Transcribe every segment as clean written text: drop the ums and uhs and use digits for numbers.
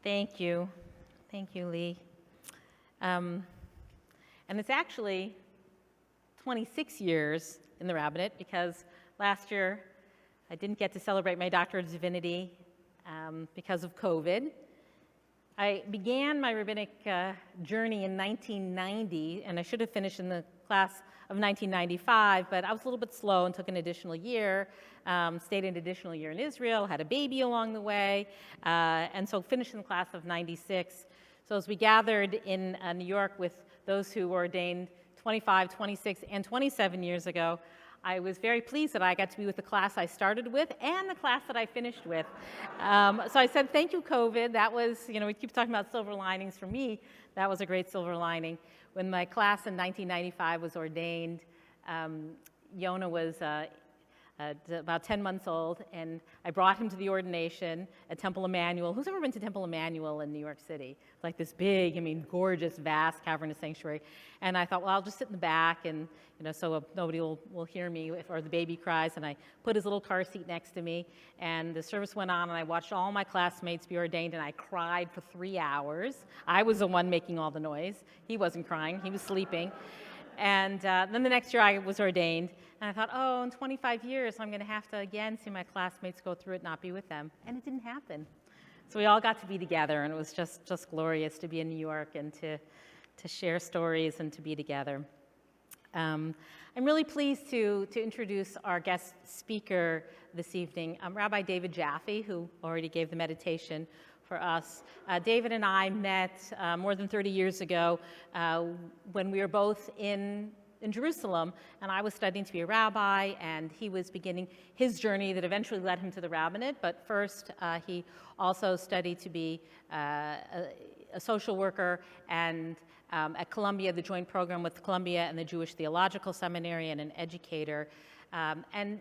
Thank you. Thank you, Lee. And it's actually 26 years in the Rabbinate because last year I didn't get to celebrate my Doctorate of Divinity because of COVID. I began my rabbinic journey in 1990, and I should have finished in the class of 1995, but I was a little bit slow and took an additional year, stayed an additional year in Israel, had a baby along the way, and so finished in the class of 96. So as we gathered in New York with those who were ordained 25, 26, and 27 years ago, I was very pleased that I got to be with the class I started with and the class that I finished with. So I said, thank you, COVID. That was, we keep talking about silver linings. For me, that was a great silver lining. When my class in 1995 was ordained, Yona was about 10 months old, and I brought him to the ordination at Temple Emmanuel. Who's ever been to Temple Emmanuel in New York City? Like this big, gorgeous, vast cavernous sanctuary. And I thought, well, I'll just sit in the back, and so nobody will hear me or the baby cries. And I put his little car seat next to me, and the service went on, and I watched all my classmates be ordained, and I cried for 3 hours. I was the one making all the noise. He wasn't crying. He was sleeping. And then the next year I was ordained, and I thought, oh, in 25 years I'm going to have to again see my classmates go through it, not be with them. And it didn't happen. So we all got to be together, and it was just glorious to be in New York and to share stories and to be together. I'm really pleased to introduce our guest speaker this evening, Rabbi David Jaffe, who already gave the meditation for us. David and I met more than 30 years ago when we were both in Jerusalem, and I was studying to be a rabbi, and he was beginning his journey that eventually led him to the rabbinate. But first, he also studied to be a social worker, and at Columbia, the joint program with Columbia and the Jewish Theological Seminary, and an educator. And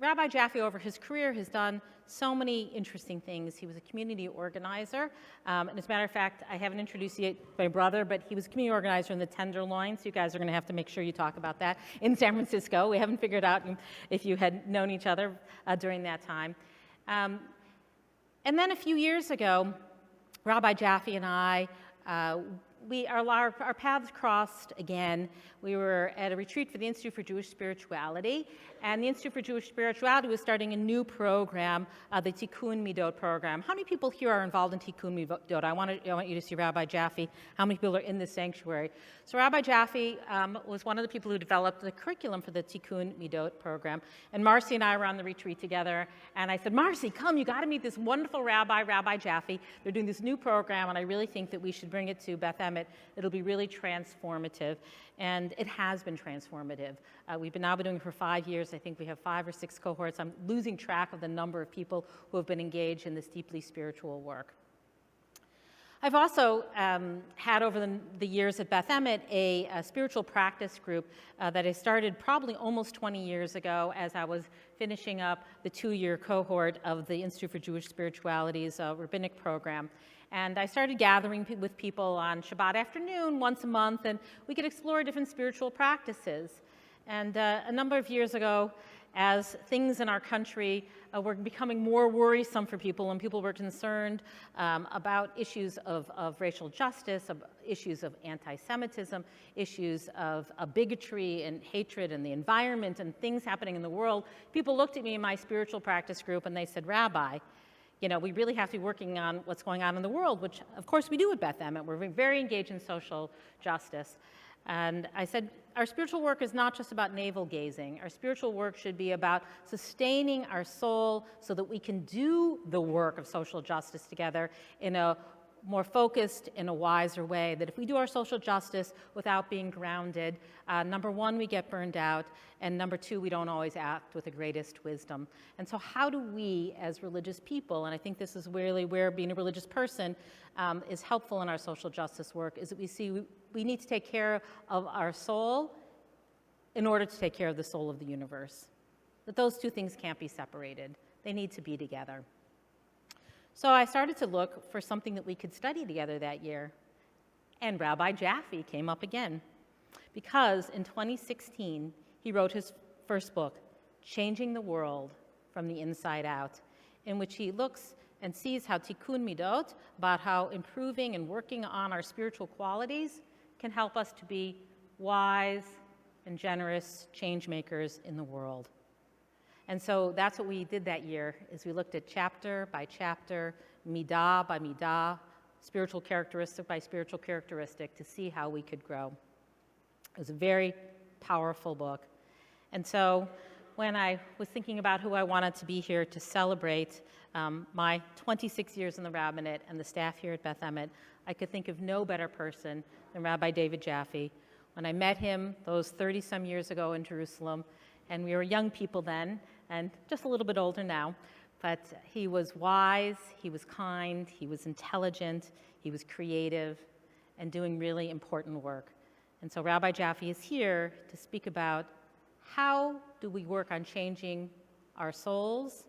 Rabbi Jaffe, over his career, has done so many interesting things. He was a community organizer. And as a matter of fact, I haven't introduced yet my brother, but he was a community organizer in the Tenderloin. So you guys are going to have to make sure you talk about that in San Francisco. We haven't figured out if you had known each other during that time. And then a few years ago, Rabbi Jaffe and I, our paths crossed again. We were at a retreat for the Institute for Jewish Spirituality, and the Institute for Jewish Spirituality was starting a new program, the Tikkun Midot program. How many people here are involved in Tikkun Midot? I want you to see Rabbi Jaffe. How many people are in this sanctuary? So Rabbi Jaffe was one of the people who developed the curriculum for the Tikkun Midot program, and Marcy and I were on the retreat together, and I said, Marcy, come, you got to meet this wonderful rabbi, Rabbi Jaffe. They're doing this new program, and I really think that we should bring it to Beth Emet. It'll be really transformative, and it has been transformative. We've now been doing it for 5 years. I think we have 5 or 6 cohorts. I'm losing track of the number of people who have been engaged in this deeply spiritual work. I've also had over the years at Beth Emet a spiritual practice group that I started probably almost 20 years ago as I was finishing up the 2-year cohort of the Institute for Jewish Spirituality's rabbinic program. And I started gathering with people on Shabbat afternoon once a month, and we could explore different spiritual practices. And a number of years ago, as things in our country were becoming more worrisome for people, and people were concerned about issues of racial justice, of issues of anti-Semitism, issues of bigotry and hatred and the environment and things happening in the world, people looked at me in my spiritual practice group and they said, Rabbi, we really have to be working on what's going on in the world, which of course we do at Beth Emet. We're very engaged in social justice. And I said, our spiritual work is not just about navel gazing. Our spiritual work should be about sustaining our soul so that we can do the work of social justice together in a more focused, in a wiser way. That if we do our social justice without being grounded, number one, we get burned out, and number two, we don't always act with the greatest wisdom. And so how do we, as religious people, and I think this is really where being a religious person is helpful in our social justice work, is that we see we need to take care of our soul in order to take care of the soul of the universe. That those two things can't be separated. They need to be together. So I started to look for something that we could study together that year. And Rabbi Jaffe came up again. Because in 2016, he wrote his first book, Changing the World from the Inside Out, in which he looks and sees how tikkun midot, about how improving and working on our spiritual qualities, can help us to be wise and generous change makers in the world. And so that's what we did that year, is we looked at chapter by chapter, midah by midah, spiritual characteristic by spiritual characteristic, to see how we could grow. It was a very powerful book. And so when I was thinking about who I wanted to be here to celebrate my 26 years in the Rabbinate and the staff here at Beth Emet, I could think of no better person than Rabbi David Jaffe. When I met him those 30-some years ago in Jerusalem, and we were young people then, and just a little bit older now, but he was wise, he was kind, he was intelligent, he was creative, and doing really important work. And so Rabbi Jaffe is here to speak about how do we work on changing our souls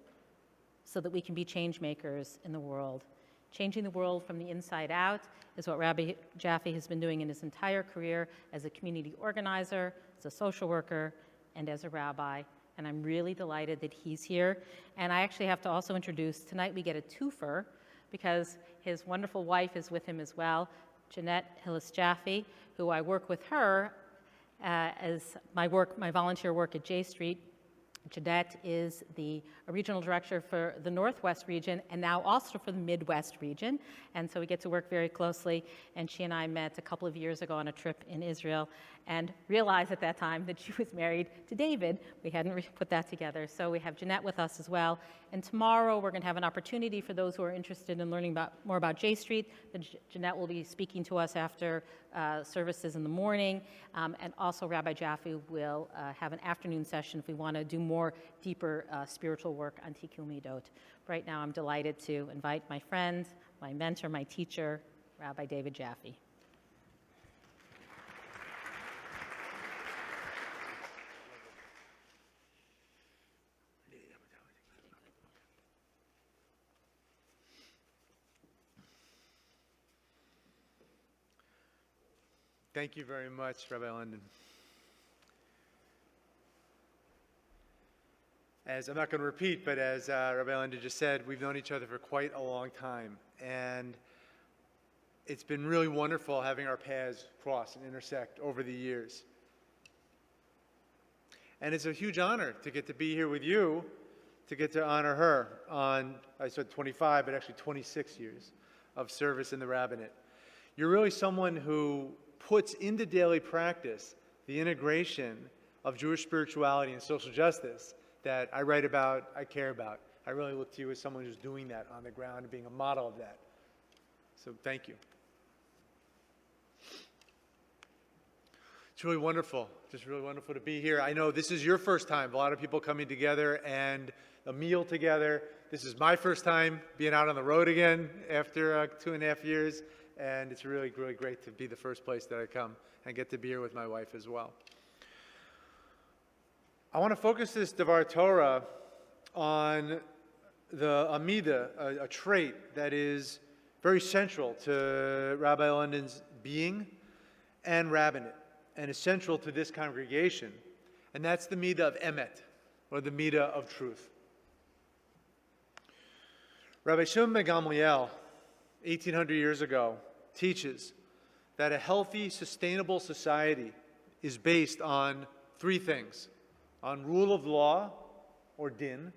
so that we can be change makers in the world. Changing the world from the inside out is what Rabbi Jaffe has been doing in his entire career as a community organizer, as a social worker, and as a rabbi. And I'm really delighted that he's here. And I actually have to also introduce, tonight we get a twofer because his wonderful wife is with him as well, Jeanette Hillis Jaffe, who I work with her as my volunteer work at J Street. Jeanette is the regional director for the Northwest region and now also for the Midwest region. And so we get to work very closely. And she and I met a couple of years ago on a trip in Israel and realized at that time that she was married to David. We hadn't put that together. So we have Jeanette with us as well. And tomorrow we're going to have an opportunity for those who are interested in learning more about J Street. Jeanette will be speaking to us after services in the morning. And also Rabbi Jaffe will have an afternoon session if we want to do more deeper spiritual work on Tikkun Midot. Right now I'm delighted to invite my friend, my mentor, my teacher, Rabbi David Jaffe. Thank you very much, Rabbi London. As I'm not going to repeat, but as Rabbi London just said, we've known each other for quite a long time. And it's been really wonderful having our paths cross and intersect over the years. And it's a huge honor to get to be here with you, to get to honor her on, I said 25, but actually 26 years of service in the Rabbinate. You're really someone who puts into daily practice the integration of Jewish spirituality and social justice that I write about, I care about. I really look to you as someone who's doing that on the ground and being a model of that. So thank you. It's really wonderful, just really wonderful to be here. I know this is your first time, a lot of people coming together and a meal together. This is my first time being out on the road again after 2.5 years. And it's really, really great to be the first place that I come and get to be here with my wife as well. I want to focus this Devar Torah on the Amida, a trait that is very central to Rabbi London's being and Rabbinate, and is central to this congregation. And that's the Midah of Emet, or the Midah of truth. Rabbi Shimon ben Gamliel, 1800 years ago, teaches that a healthy, sustainable society is based on three things: on rule of law, or din,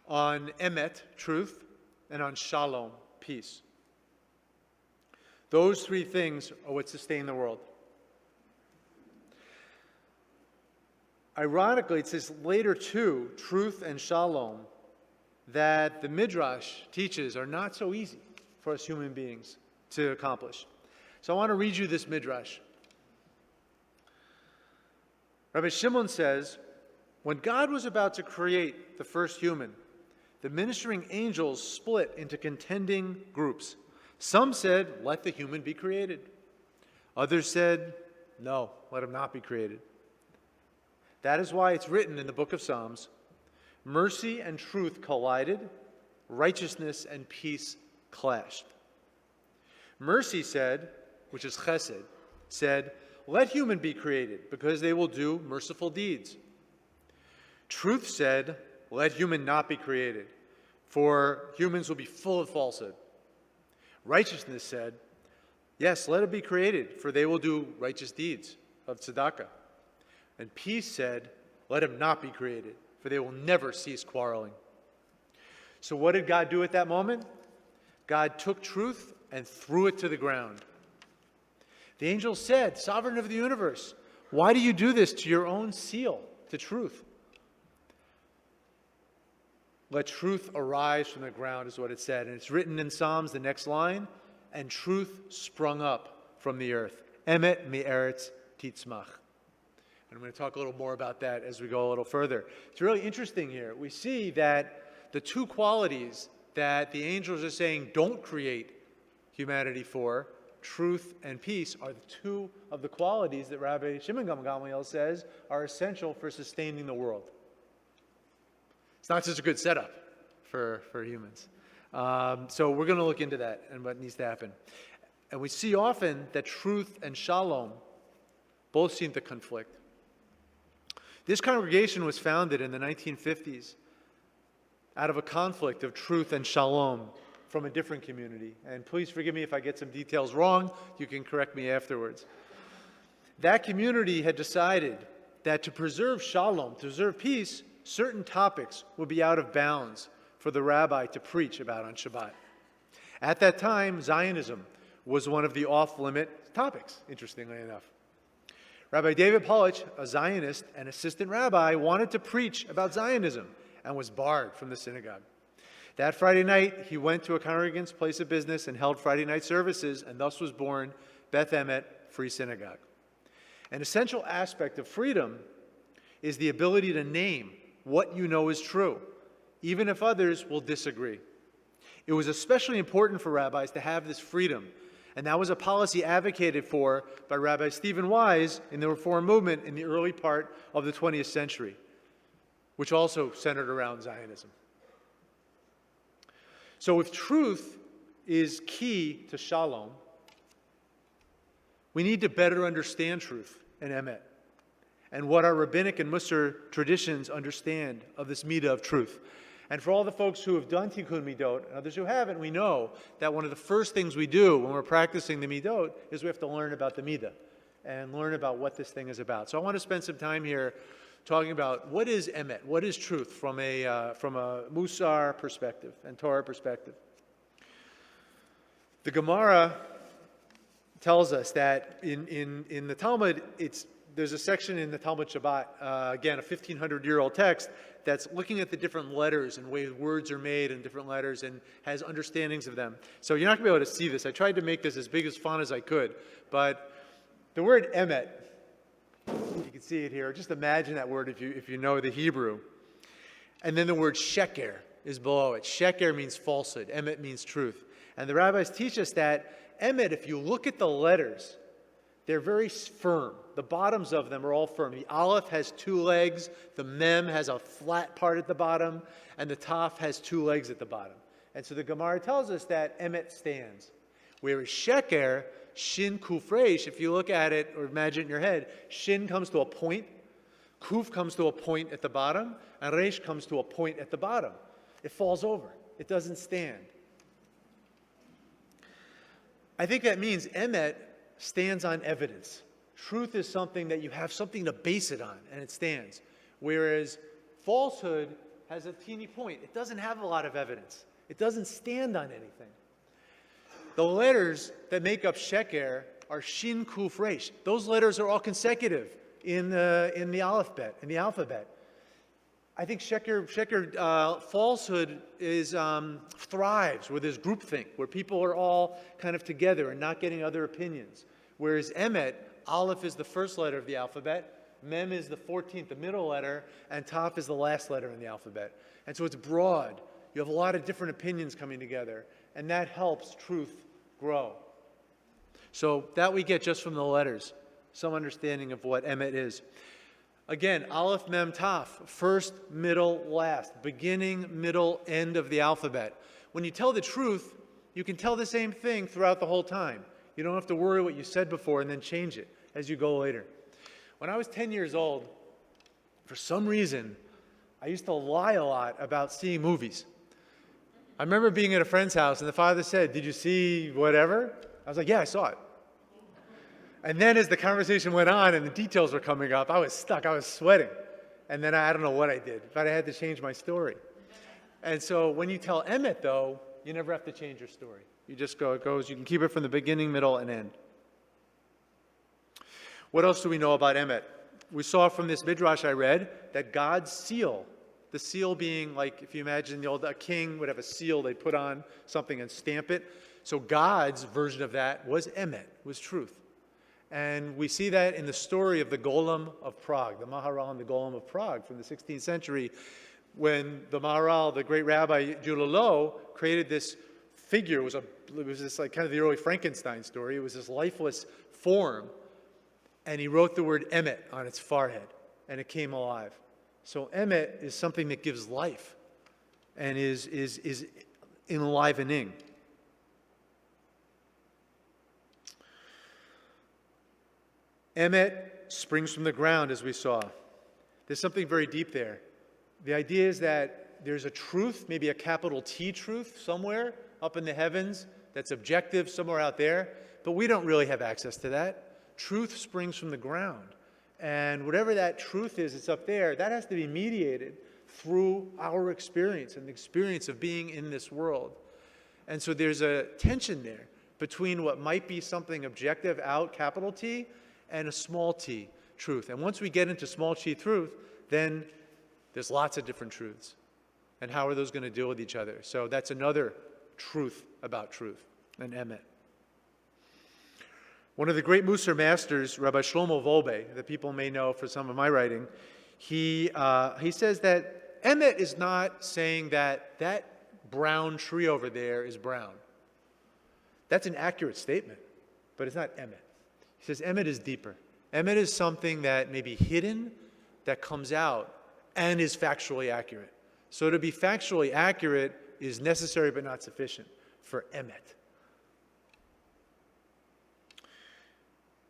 on emet, truth, and on shalom, peace. Those three things are what sustain the world. Ironically, it says later too, truth and shalom, that the Midrash teaches are not so easy for us human beings to accomplish. So I want to read you this Midrash. Rabbi Shimon says, when God was about to create the first human, the ministering angels split into contending groups. Some said, let the human be created. Others said, no, let him not be created. That is why it's written in the book of Psalms, mercy and truth collided, righteousness and peace clashed. Mercy said, which is chesed, said, let human be created, because they will do merciful deeds. Truth said, let human not be created, for humans will be full of falsehood. Righteousness said, yes, let it be created, for they will do righteous deeds of tzedakah. And peace said, let him not be created, for they will never cease quarreling. So what did God do at that moment? God took truth and threw it to the ground. The angel said, Sovereign of the universe, why do you do this to your own seal, to truth? Let truth arise from the ground is what it said. And it's written in Psalms, the next line, and truth sprung up from the earth. Emet mi'eretz titzmach. And I'm going to talk a little more about that as we go a little further. It's really interesting here. We see that the two qualities that the angels are saying don't create humanity for, truth and peace, are the two of the qualities that Rabbi Shimon Gamliel says are essential for sustaining the world. It's not just a good setup for humans. So we're going to look into that and what needs to happen. And we see often that truth and shalom both seem to conflict. This congregation was founded in the 1950s out of a conflict of truth and shalom from a different community. And please forgive me if I get some details wrong. You can correct me afterwards. That community had decided that to preserve shalom, to preserve peace, certain topics would be out of bounds for the rabbi to preach about on Shabbat. At that time, Zionism was one of the off-limit topics, interestingly enough. Rabbi David Polich, a Zionist and assistant rabbi, wanted to preach about Zionism and was barred from the synagogue. That Friday night, he went to a congregant's place of business and held Friday night services, and thus was born Beth Emet Free Synagogue. An essential aspect of freedom is the ability to name what you know is true, even if others will disagree. It was especially important for rabbis to have this freedom, and that was a policy advocated for by Rabbi Stephen Wise in the Reform movement in the early part of the 20th century, which also centered around Zionism. So if truth is key to shalom, we need to better understand truth and emet, and what our rabbinic and Musar traditions understand of this midah of truth. And for all the folks who have done Tikkun Midot, and others who haven't, we know that one of the first things we do when we're practicing the Midot is we have to learn about the midah and learn about what this thing is about. So I want to spend some time here talking about what is emet, what is truth from a Musar perspective and Torah perspective. The Gemara tells us that in the Talmud, there's a section in the Talmud Shabbat, again, a 1,500-year-old text, that's looking at the different letters and ways words are made in different letters and has understandings of them. So you're not going to be able to see this. I tried to make this as big as font as I could. But the word emet, you can see it here. Just imagine that word if you know the Hebrew. And then the word sheker is below it. Sheker means falsehood. Emet means truth. And the rabbis teach us that emet, if you look at the letters, they're very firm. The bottoms of them are all firm. The aleph has two legs, the mem has a flat part at the bottom, and the taf has two legs at the bottom. And so the Gemara tells us that emet stands. Whereas sheker, shin kuf resh, if you look at it or imagine it in your head, shin comes to a point, kuf comes to a point at the bottom, and resh comes to a point at the bottom. It falls over. It doesn't stand. I think that means emet stands on evidence. Truth is something that you have something to base it on, and it stands. Whereas falsehood has a teeny point. It doesn't have a lot of evidence. It doesn't stand on anything. The letters that make up sheker are shin, kuf, resh. Those letters are all consecutive in the alphabet. I think sheker falsehood thrives where there's groupthink, where people are all kind of together and not getting other opinions. Whereas emet, aleph is the first letter of the alphabet, mem is the 14th, the middle letter, and taf is the last letter in the alphabet. And so it's broad. You have a lot of different opinions coming together, and that helps truth grow. So that we get just from the letters, some understanding of what emet is. Again, aleph, mem, taf, first, middle, last, beginning, middle, end of the alphabet. When you tell the truth, you can tell the same thing throughout the whole time. You don't have to worry what you said before and then change it as you go later. When I was 10 years old, for some reason, I used to lie a lot about seeing movies. I remember being at a friend's house, and the father said, "Did you see whatever?" I was like, "Yeah, I saw it." And then as the conversation went on and the details were coming up, I was stuck. I was sweating. And then I don't know what I did, but I had to change my story. And so when you tell Emet, though, you never have to change your story. You just go, it goes, you can keep it from the beginning, middle, and end. What else do we know about Emet? We saw from this midrash I read that God's seal, the seal being like, if you imagine a king would have a seal, they'd put on something and stamp it. So God's version of that was Emet, was truth. And we see that in the story of the Golem of Prague, the Maharal and the Golem of Prague from the 16th century, when the Maharal, the great Rabbi Judah Loew, created this figure. It was this like kind of the early Frankenstein story. It was this lifeless form. And he wrote the word Emet on its forehead, and it came alive. So Emet is something that gives life and is enlivening. Emet springs from the ground, as we saw. There's something very deep there. The idea is that there's a truth, maybe a capital T truth somewhere up in the heavens that's objective somewhere out there, but we don't really have access to that. Truth springs from the ground. And whatever that truth is, it's up there, that has to be mediated through our experience and the experience of being in this world. And so there's a tension there between what might be something objective out, capital T, and a small t truth. And once we get into small t truth, then there's lots of different truths. And how are those going to deal with each other? So that's another truth about truth, an emet. One of the great Musar masters, Rabbi Shlomo Wolbe, that people may know for some of my writing, he says that emet is not saying that that brown tree over there is brown. That's an accurate statement, but it's not emet. He says emet is deeper. Emet is something that may be hidden, that comes out, and is factually accurate. So to be factually accurate is necessary but not sufficient for emet.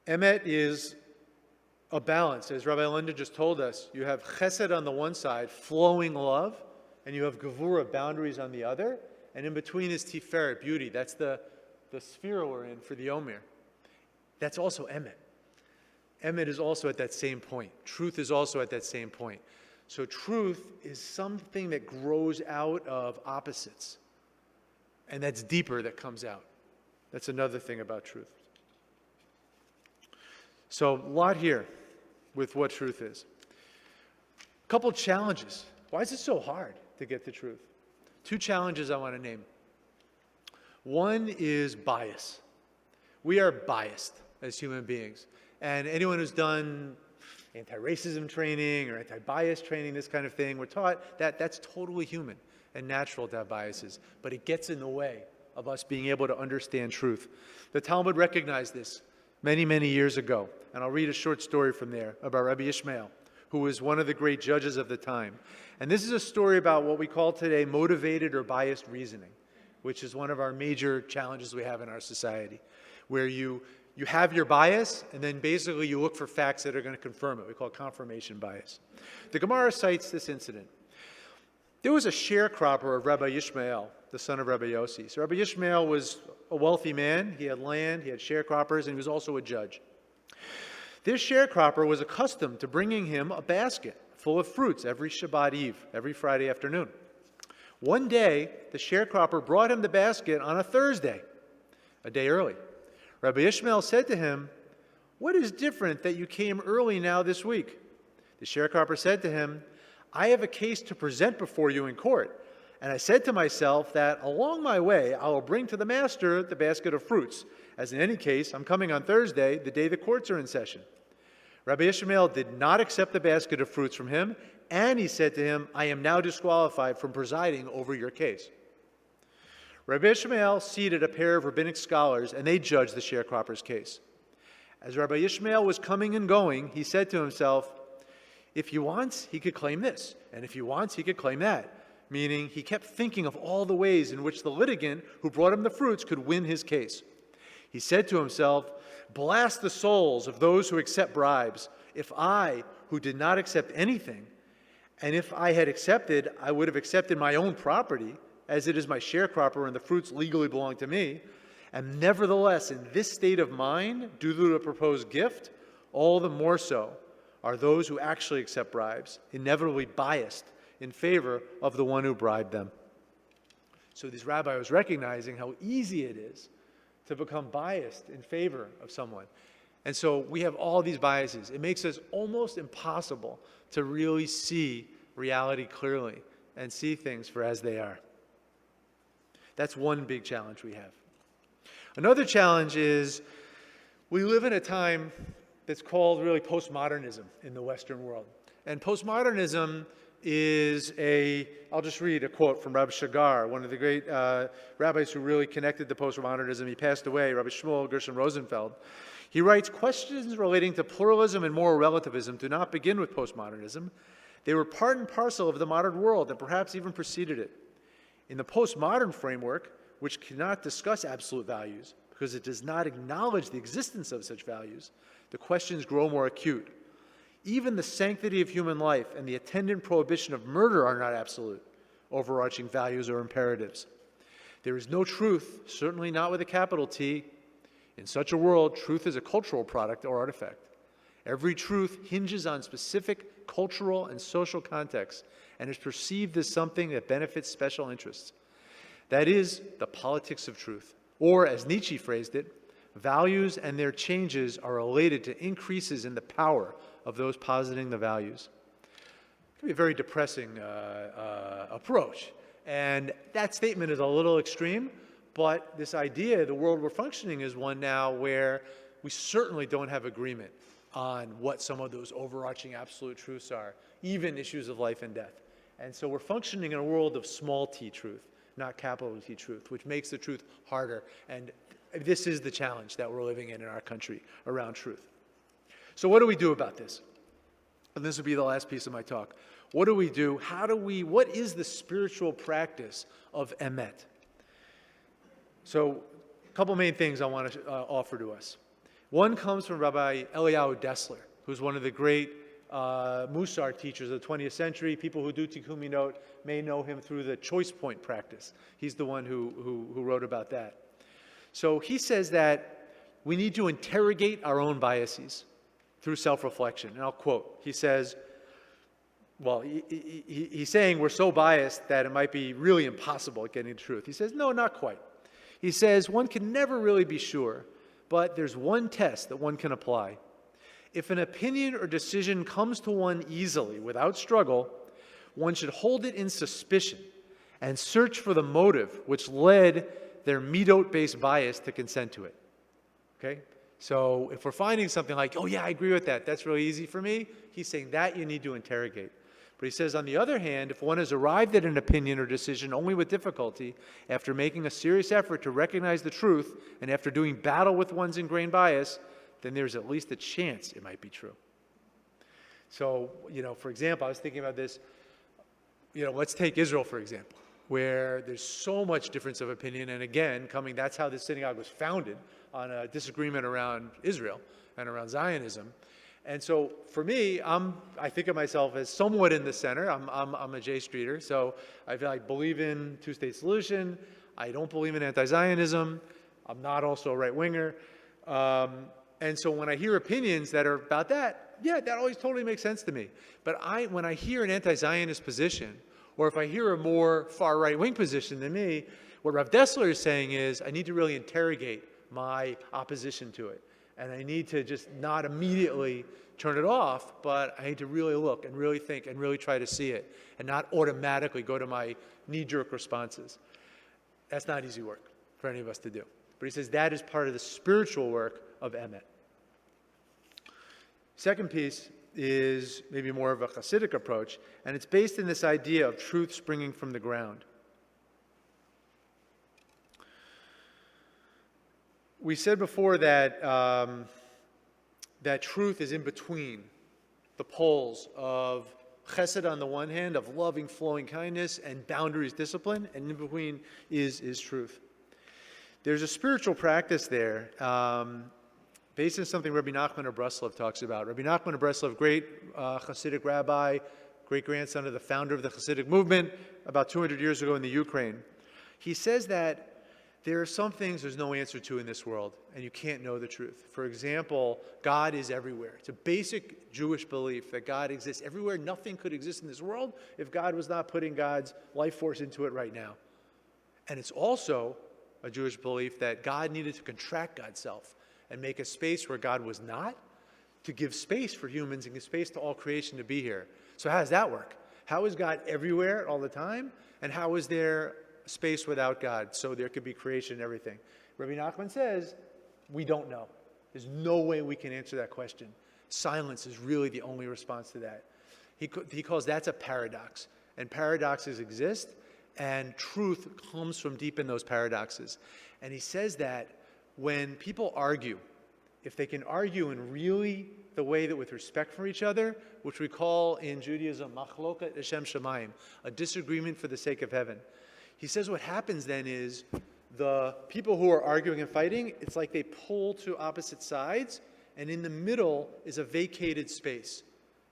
Emet is a balance. As Rabbi Linda just told us, you have chesed on the one side, flowing love, and you have gevura, boundaries on the other, and in between is tiferet, beauty. That's the sphere we're in for the Omer. That's also emet. Emet is also at that same point. Truth is also at that same point. So truth is something that grows out of opposites. And that's deeper that comes out. That's another thing about truth. So a lot here with what truth is. A couple challenges. Why is it so hard to get the truth? Two challenges I want to name. One is bias. We are biased as human beings. And anyone who's done anti-racism training or anti-bias training, this kind of thing, we're taught that that's totally human and natural to have biases. But it gets in the way of us being able to understand truth. The Talmud recognized this many, many years ago. And I'll read a short story from there about Rabbi Ishmael, who was one of the great judges of the time. And this is a story about what we call today motivated or biased reasoning, which is one of our major challenges we have in our society, where you have your bias, and then basically you look for facts that are going to confirm it. We call it confirmation bias. The Gemara cites this incident. There was a sharecropper of Rabbi Ishmael, the son of Rabbi Yossi. So Rabbi Ishmael was a wealthy man. He had land, he had sharecroppers, and he was also a judge. This sharecropper was accustomed to bringing him a basket full of fruits every Shabbat Eve, every Friday afternoon. One day, the sharecropper brought him the basket on a Thursday, a day early. Rabbi Ishmael said to him, "What is different that you came early now this week?" The sharecropper said to him, "I have a case to present before you in court, and I said to myself that along my way I will bring to the master the basket of fruits, as in any case I'm coming on Thursday, the day the courts are in session." Rabbi Ishmael did not accept the basket of fruits from him, and he said to him, "I am now disqualified from presiding over your case." Rabbi Ishmael seated a pair of rabbinic scholars, and they judged the sharecropper's case. As Rabbi Ishmael was coming and going, he said to himself, "If he wants, he could claim this, and if he wants, he could claim that." Meaning, he kept thinking of all the ways in which the litigant who brought him the fruits could win his case. He said to himself, "Blast the souls of those who accept bribes. If I, who did not accept anything, and if I had accepted, I would have accepted my own property, as it is my sharecropper and the fruits legally belong to me, and nevertheless in this state of mind, due to the proposed gift, all the more so are those who actually accept bribes inevitably biased in favor of the one who bribed them. So this rabbi was recognizing how easy it is to become biased in favor of someone. And so we have all these biases. It makes us almost impossible to really see reality clearly and see things for as they are. That's one big challenge we have. Another challenge is we live in a time that's called really postmodernism in the Western world. And postmodernism is I'll just read a quote from Rabbi Shagar, one of the great rabbis who really connected to postmodernism. He passed away, Rabbi Shmuel Gershon Rosenfeld. He writes, questions relating to pluralism and moral relativism do not begin with postmodernism. They were part and parcel of the modern world and perhaps even preceded it. In the postmodern framework, which cannot discuss absolute values because it does not acknowledge the existence of such values, the questions grow more acute. Even the sanctity of human life and the attendant prohibition of murder are not absolute, overarching values or imperatives. There is no truth, certainly not with a capital T. In such a world, truth is a cultural product or artifact. Every truth hinges on specific cultural and social contexts and is perceived as something that benefits special interests. That is the politics of truth. Or, as Nietzsche phrased it, values and their changes are related to increases in the power of those positing the values. It can be a very depressing approach. And that statement is a little extreme, but this idea, the world we're functioning is one now where we certainly don't have agreement on what some of those overarching absolute truths are, even issues of life and death. And so we're functioning in a world of small t truth, not capital T truth, which makes the truth harder. And this is the challenge that we're living in our country around truth. So what do we do about this? And this will be the last piece of my talk. What do we do? What is the spiritual practice of emet? So a couple main things I want to offer to us. One comes from Rabbi Eliyahu Dessler, who's one of the great Musar teachers of the 20th century. People who do Tikkun Minot may know him through the choice point practice. He's the one who wrote about that. So he says that we need to interrogate our own biases through self-reflection. And I'll quote. He says, well, he's saying we're so biased that it might be really impossible at getting the truth. He says, no, not quite. He says one can never really be sure, but there's one test that one can apply. If an opinion or decision comes to one easily, without struggle, one should hold it in suspicion and search for the motive which led their midot-based bias to consent to it. Okay? So if we're finding something like, oh yeah, I agree with that, that's really easy for me, he's saying that you need to interrogate. But he says, on the other hand, if one has arrived at an opinion or decision only with difficulty, after making a serious effort to recognize the truth, and after doing battle with one's ingrained bias, then there's at least a chance it might be true. So, for example, I was thinking about this, let's take Israel, for example, where there's so much difference of opinion, and again, that's how this synagogue was founded, on a disagreement around Israel and around Zionism. And so for me, I think of myself as somewhat in the center. I'm a J Streeter, so I believe in two-state solution. I don't believe in anti-Zionism. I'm not also a right-winger. And so when I hear opinions that are about that, yeah, that always totally makes sense to me. But when I hear an anti-Zionist position, or if I hear a more far right-wing position than me, what Rav Dessler is saying is I need to really interrogate my opposition to it. And I need to just not immediately turn it off, but I need to really look and really think and really try to see it and not automatically go to my knee-jerk responses. That's not easy work for any of us to do. But he says that is part of the spiritual work of emet. Second piece is maybe more of a Hasidic approach, and it's based in this idea of truth springing from the ground. We said before that that truth is in between the poles of chesed on the one hand, of loving, flowing kindness, and boundaries, discipline, and in between is truth. There's a spiritual practice there based on something Rabbi Nachman of Breslov talks about. Rabbi Nachman of Breslov, great Hasidic rabbi, great-grandson of the founder of the Hasidic movement, about 200 years ago in the Ukraine. He says that there are some things there's no answer to in this world, and you can't know the truth. For example, God is everywhere. It's a basic Jewish belief that God exists everywhere. Nothing could exist in this world if God was not putting God's life force into it right now. And it's also a Jewish belief that God needed to contract God's self and make a space where God was not, to give space for humans and give space to all creation to be here. So how does that work? How is God everywhere all the time? And how is there space without God so there could be creation and everything? Rabbi Nachman says, we don't know. There's no way we can answer that question. Silence is really the only response to that. He calls that's a paradox. And paradoxes exist, and truth comes from deep in those paradoxes. And he says that when people argue, if they can argue in really the way that with respect for each other, which we call in Judaism, machloket l'shem shamayim, a disagreement for the sake of heaven. He says what happens then is the people who are arguing and fighting, it's like they pull to opposite sides, and in the middle is a vacated space,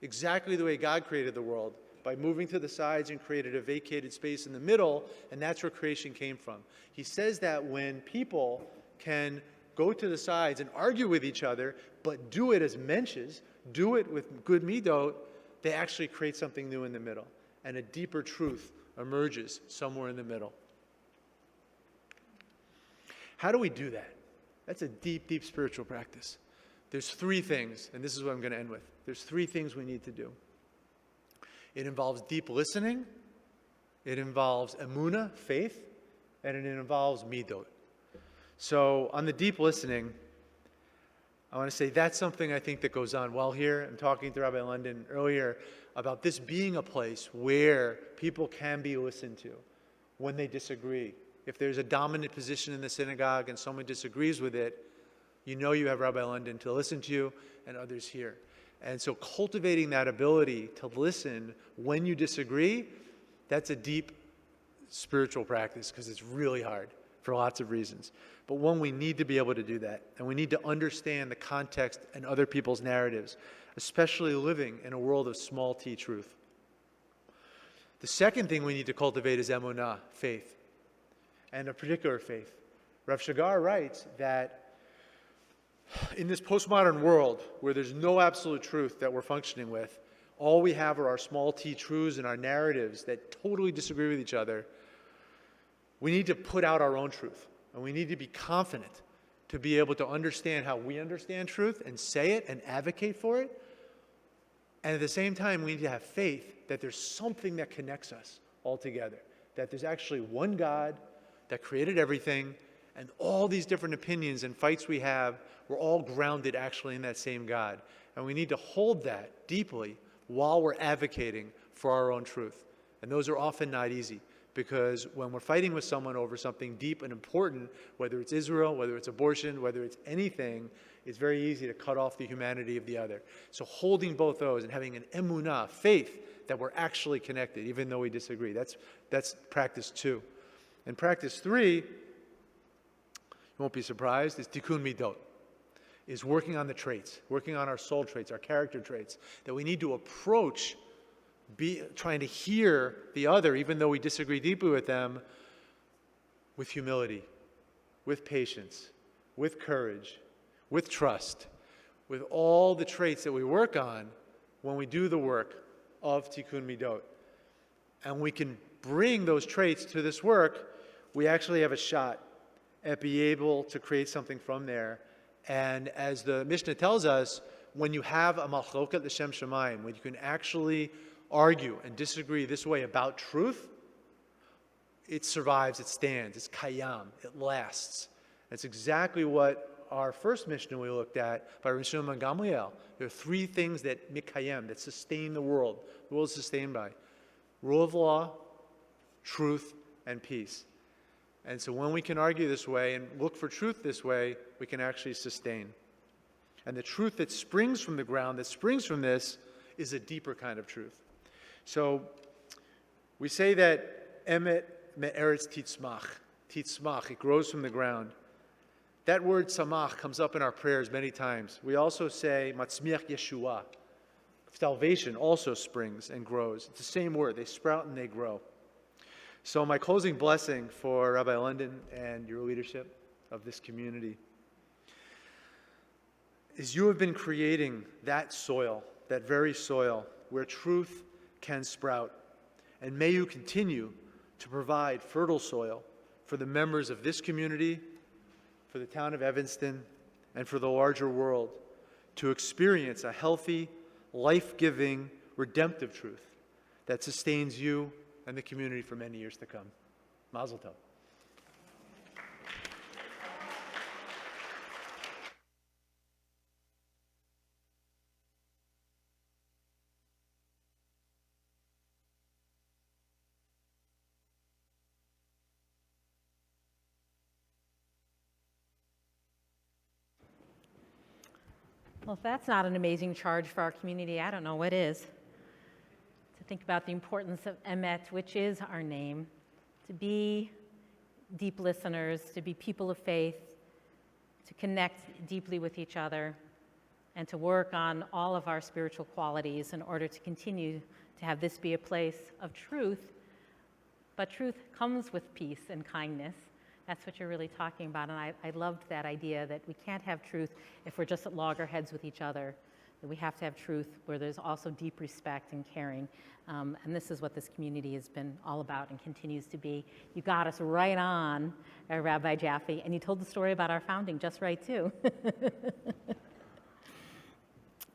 exactly the way God created the world, by moving to the sides and created a vacated space in the middle, and that's where creation came from. He says that when people can go to the sides and argue with each other, but do it as mensches, do it with good midot, they actually create something new in the middle, and a deeper truth emerges somewhere in the middle. How do we do that? That's a deep, deep spiritual practice. There's three things, and this is what I'm going to end with. There's three things we need to do. It involves deep listening, it involves emunah, faith, and it involves midot. So on the deep listening, I want to say that's something I think that goes on well here. I'm talking to Rabbi London earlier about this being a place where people can be listened to when they disagree. If there's a dominant position in the synagogue and someone disagrees with it, you know you have Rabbi London to listen to you and others here. And so cultivating that ability to listen when you disagree, that's a deep spiritual practice because it's really hard for lots of reasons. But one, we need to be able to do that. And we need to understand the context and other people's narratives, especially living in a world of small t truth. The second thing we need to cultivate is emunah, faith, and a particular faith. Rav Shagar writes that in this postmodern world where there's no absolute truth that we're functioning with, all we have are our small t truths and our narratives that totally disagree with each other. We need to put out our own truth, and we need to be confident to be able to understand how we understand truth and say it and advocate for it. And at the same time, we need to have faith that there's something that connects us all together, that there's actually one God that created everything, and all these different opinions and fights we have, we're all grounded actually in that same God. And we need to hold that deeply while we're advocating for our own truth. And those are often not easy, because when we're fighting with someone over something deep and important, whether it's Israel, whether it's abortion, whether it's anything, it's very easy to cut off the humanity of the other. So holding both those and having an emunah, faith, that we're actually connected, even though we disagree. That's practice 2. And practice 3, you won't be surprised, is tikkun midot, is working on the traits, working on our soul traits, our character traits, that we need to approach trying to hear the other, even though we disagree deeply with them, with humility, with patience, with courage, with trust, with all the traits that we work on when we do the work of tikkun midot. And we can bring those traits to this work, we actually have a shot at being able to create something from there. And as the Mishnah tells us, when you have a machloket l'shem shamayim, when you can actually argue and disagree this way about truth, it survives, it stands, it's kayam, it lasts. That's exactly what our first Mishnah we looked at by Rabbi Shimon ben Gamliel. There are 3 things that mikayem, that sustain the world. The world is sustained by rule of law, truth, and peace. And so when we can argue this way and look for truth this way, we can actually sustain. And the truth that springs from the ground, that springs from this, is a deeper kind of truth. So we say that emet me'eretz titzmach, it grows from the ground. That word samach comes up in our prayers many times. We also say matzmiach Yeshua. Salvation also springs and grows. It's the same word. They sprout and they grow. So my closing blessing for Rabbi London and your leadership of this community is you have been creating that soil, that very soil where truth can sprout. And may you continue to provide fertile soil for the members of this community, for the town of Evanston, and for the larger world to experience a healthy, life-giving, redemptive truth that sustains you and the community for many years to come. Mazel tov. Well, if that's not an amazing charge for our community, I don't know what is. To think about the importance of Emet, which is our name, to be deep listeners, to be people of faith, to connect deeply with each other, and to work on all of our spiritual qualities in order to continue to have this be a place of truth. But truth comes with peace and kindness. That's what you're really talking about, and I loved that idea that we can't have truth if we're just at loggerheads with each other, that we have to have truth where there's also deep respect and caring, and this is what this community has been all about and continues to be. You got us right on, Rabbi Jaffe, and you told the story about our founding just right, too.